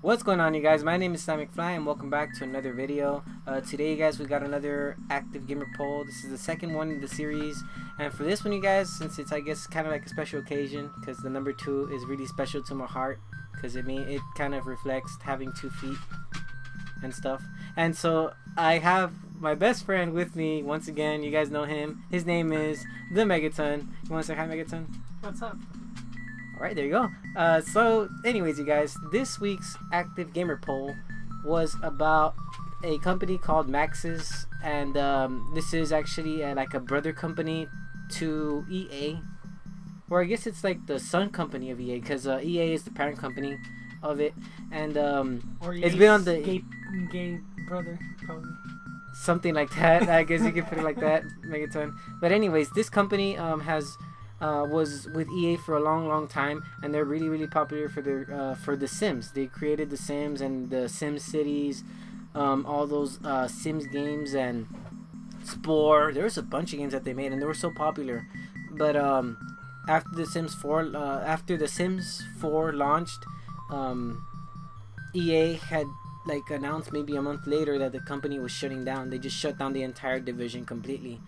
What's going on, you guys? My name is Sam McFly and welcome back to another video. Today, you guys, we got another active gamer poll. This is the second one in the series, and for this one, you guys, since it's, I guess, kind of like a special occasion, because the number 2 is really special to my heart, because it kind of reflects having 2 feet and stuff. And so I have my best friend with me once again. You guys know him. His name is the Megaton. You want to say hi, Megaton? What's up? Alright, there you go. So anyways, you guys, this week's active gamer poll was about a company called Maxis, and this is actually like a brother company to EA, or I guess it's like the son company of EA, because EA is the parent company of it, and Or it's been on the gay brother, probably. something like that. I guess you could put it like that, Megaton. But anyways, this company was with EA for a long time, and they're really popular for their for the Sims. They created the Sims and the Sim Cities, all those Sims games and Spore. There's a bunch of games that they made, and they were so popular. But after the Sims 4 launched, EA had like announced maybe a month later that the company was shutting down. They just shut down the entire division completely.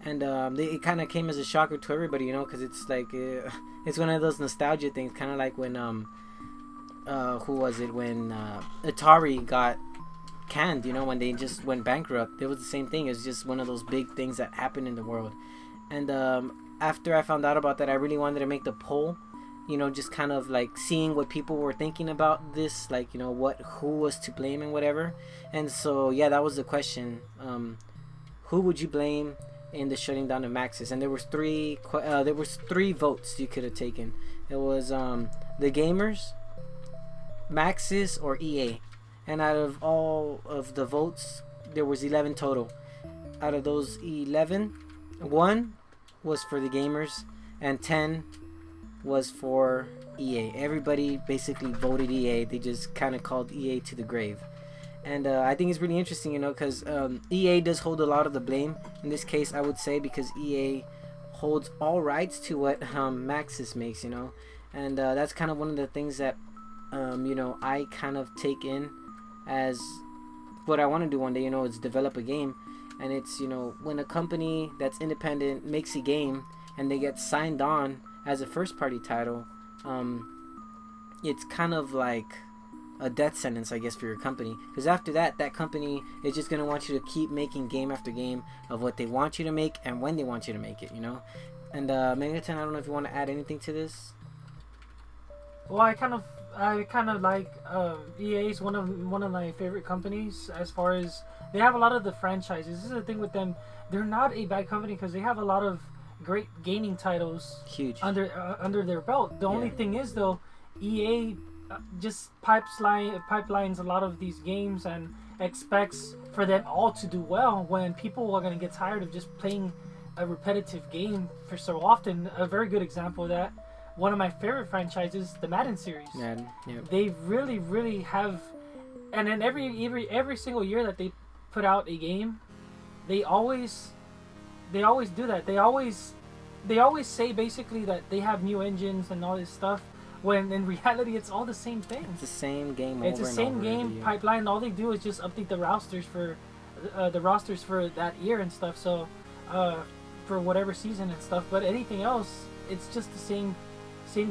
And it kind of came as a shocker to everybody, you know, because it's like it's one of those nostalgia things, kind of like when who was it, when Atari got canned, you know, when they just went bankrupt. It was the same thing. It was just one of those big things that happened in the world. And after I found out about that, I really wanted to make the poll, you know, just kind of like seeing what people were thinking about this, like, you know, who was to blame and whatever. And so yeah, that was the question. Who would you blame in the shutting down of Maxis? And there was three votes you could have taken. It was the gamers, Maxis, or EA. And out of all of the votes, there was 11 total. Out of those 11, 1 was for the gamers and 10 was for EA. Everybody basically voted EA. They just kind of called EA to the grave. And I think it's really interesting, you know, because EA does hold a lot of the blame in this case, I would say, because EA holds all rights to what Maxis makes, you know. And that's kind of one of the things that, you know, I kind of take in as what I want to do one day, you know, is develop a game. And it's, you know, when a company that's independent makes a game and they get signed on as a first party title, it's kind of like a death sentence, I guess, for your company, because after that company is just going to want you to keep making game after game of what they want you to make and when they want you to make it, you know. And Megaton, I don't know if you want to add anything to this. Well, I kind of like EA is one of my favorite companies, as far as they have a lot of the franchises. This is the thing with them; they're not a bad company because they have a lot of great gaming titles Huge under their belt. The only thing is, though, EA just pipelines a lot of these games and expects for them all to do well, when people are going to get tired of just playing a repetitive game for so often. A very good example of that, one of my favorite franchises, the Madden series. Madden, yep. They really have, and then every single year that they put out a game, they always do that. They always say basically that they have new engines and all this stuff, when in reality it's all the same thing. It's the same game. It's the same game pipeline. All they do is just update the rosters for that year and stuff. So for whatever season and stuff. But anything else, it's just the same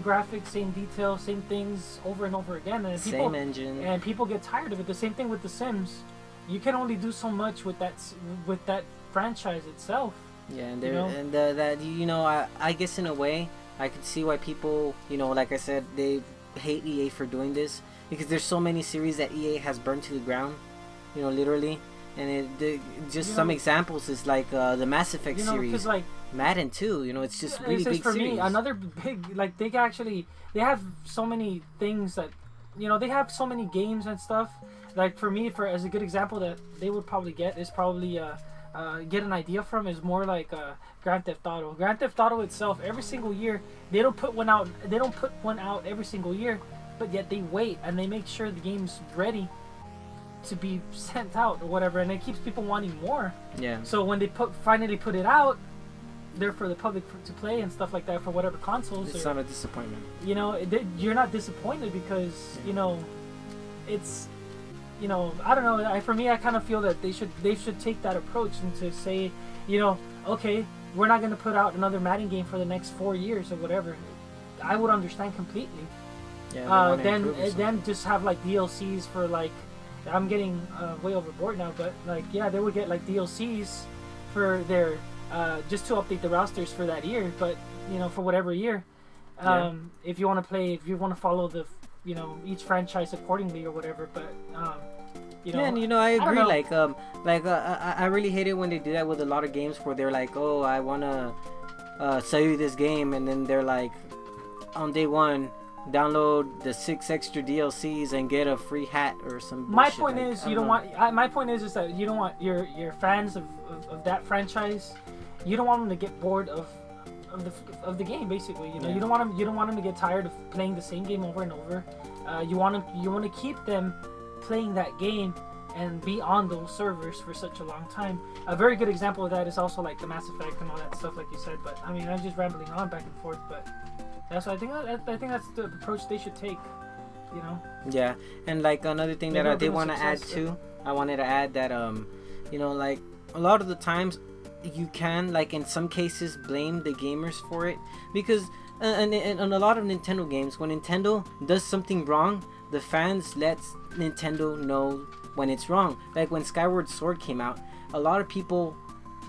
graphics, same detail, same things over and over again. And same engine. And people get tired of it. The same thing with The Sims. You can only do so much with that franchise itself. Yeah, and that, you know, I guess in a way I could see why people, you know, like I said, they hate EA for doing this, because there's so many series that EA has burned to the ground, you know, literally. And some examples is like the Mass Effect series, like Madden too. You know, it's just really big for series. Me, another big, like, they have so many things that, you know, they have so many games and stuff. Like for me, as a good example that they would probably get is probably get an idea from is more like Grand Theft Auto. Grand Theft Auto itself, every single year they don't put one out. They don't put one out every single year, but yet they wait and they make sure the game's ready to be sent out or whatever, and it keeps people wanting more. Yeah. So when they finally put it out, they're for the public to play and stuff like that for whatever consoles. It's not a disappointment. You know, you're not disappointed because you know it's, you know, I don't know. For me, I kind of feel that they should take that approach and to say, you know, okay, we're not going to put out another Madden game for the next 4 years or whatever. I would understand completely. Yeah, then just have like DLCs for like, I'm getting way overboard now, but like, yeah, they would get like DLCs for their just to update the rosters for that year, but you know, for whatever year. If you want to play, if you want to follow the, you know, each franchise accordingly or whatever, but you know, yeah, and you know, I agree. Know. I really hate it when they do that with a lot of games where they're like, oh, I wanna sell you this game, and then they're like, on day one, download the 6 extra DLCs and get a free hat or some bullshit. My point like, is, you don't want. My point is that you don't want your fans of that franchise. You don't want them to get bored of the game, basically. You know, you don't want them to get tired of playing the same game over and over. You want to keep them playing that game and be on those servers for such a long time. A very good example of that is also like the Mass Effect and all that stuff, like you said. But I mean, I'm just rambling on back and forth. But that's I think that's the approach they should take. You know. Yeah, and like another thing that I did want to add too, I wanted to add that you know, like a lot of the times you can, like in some cases, blame the gamers for it, because and a lot of Nintendo games, when Nintendo does something wrong, the fans let Nintendo know when it's wrong. Like when Skyward Sword came out, a lot of people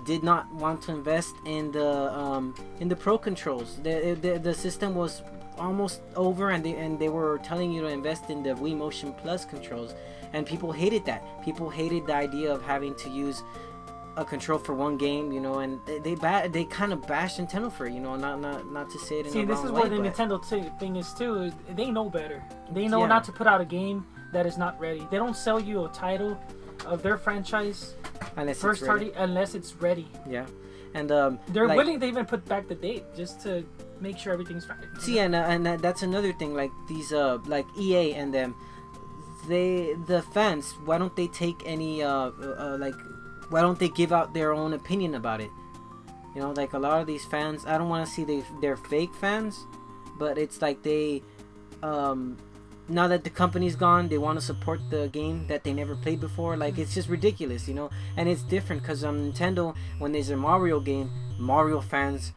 did not want to invest in the Pro controls. The system was almost over, and they were telling you to invest in the Wii Motion Plus controls, and people hated that. People hated the idea of having to use a control for one game, you know, and they kind of bashed Nintendo for it, you know, not to say it in the wrong way. See, this is where the Nintendo thing is too. They know better. They know not to put out a game that is not ready. They don't sell you a title of their franchise unless it's ready. Yeah, and they're willing to even put back the date just to make sure everything's right. See, and that's another thing. Like these, like EA and them, the fans. Why don't they take any why don't they give out their own opinion about it? You know, like a lot of these fans, I don't want to see they're fake fans, but it's like they, now that the company's gone, they want to support the game that they never played before. Like, it's just ridiculous, you know? And it's different because on Nintendo, when there's a Mario game, Mario fans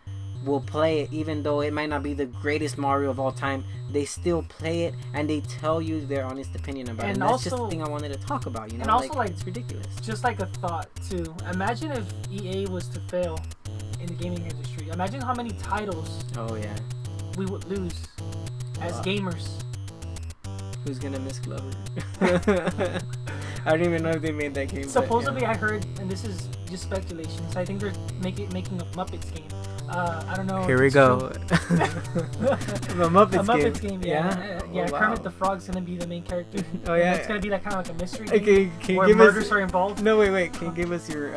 will play it, even though it might not be the greatest Mario of all time. They still play it, and they tell you their honest opinion about it. And that's also, just the thing I wanted to talk about, you know? And also, like, it's ridiculous. Just like a thought, too. Imagine if EA was to fail in the gaming industry. Imagine how many titles we would lose as gamers. Who's gonna miss Glover? I don't even know if they made that game. Supposedly, I heard, and this is just speculation, so I think they're making a Muppets game. I don't know. Here we go. A Muppets game. Yeah. Oh, wow. Kermit the Frog's gonna be the main character. Oh yeah. It's gonna be like kind of like a mystery game where murders are involved. No, wait. Can you give us your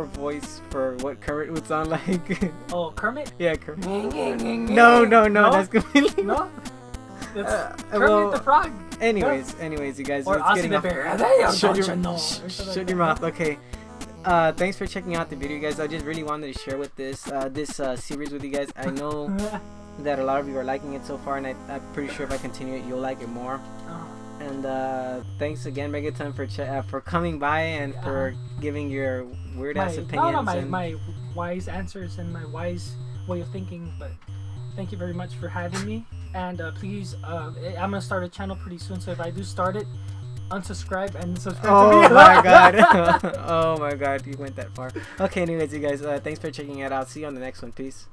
voice for what Kermit would sound like? Oh, Kermit? Yeah, Kermit. No. That's completely no. That's Kermit the Frog. Anyways, you guys. Or Ozzy the Bear. Shut your mouth. Okay. Thanks for checking out the video, guys. I just really wanted to share with this series with you guys. I know that a lot of you are liking it so far, and I'm pretty sure if I continue it, you'll like it more. And thanks again, Megaton, for coming by and for giving your weird ass opinions. My wise answers and my wise way of thinking. But thank you very much for having me. And please, I'm gonna start a channel pretty soon. So if I do start it, unsubscribe and subscribe to me. My god. Oh my god, you went that far. Okay, anyways, you guys, thanks for checking it out. See you on the next one. Peace.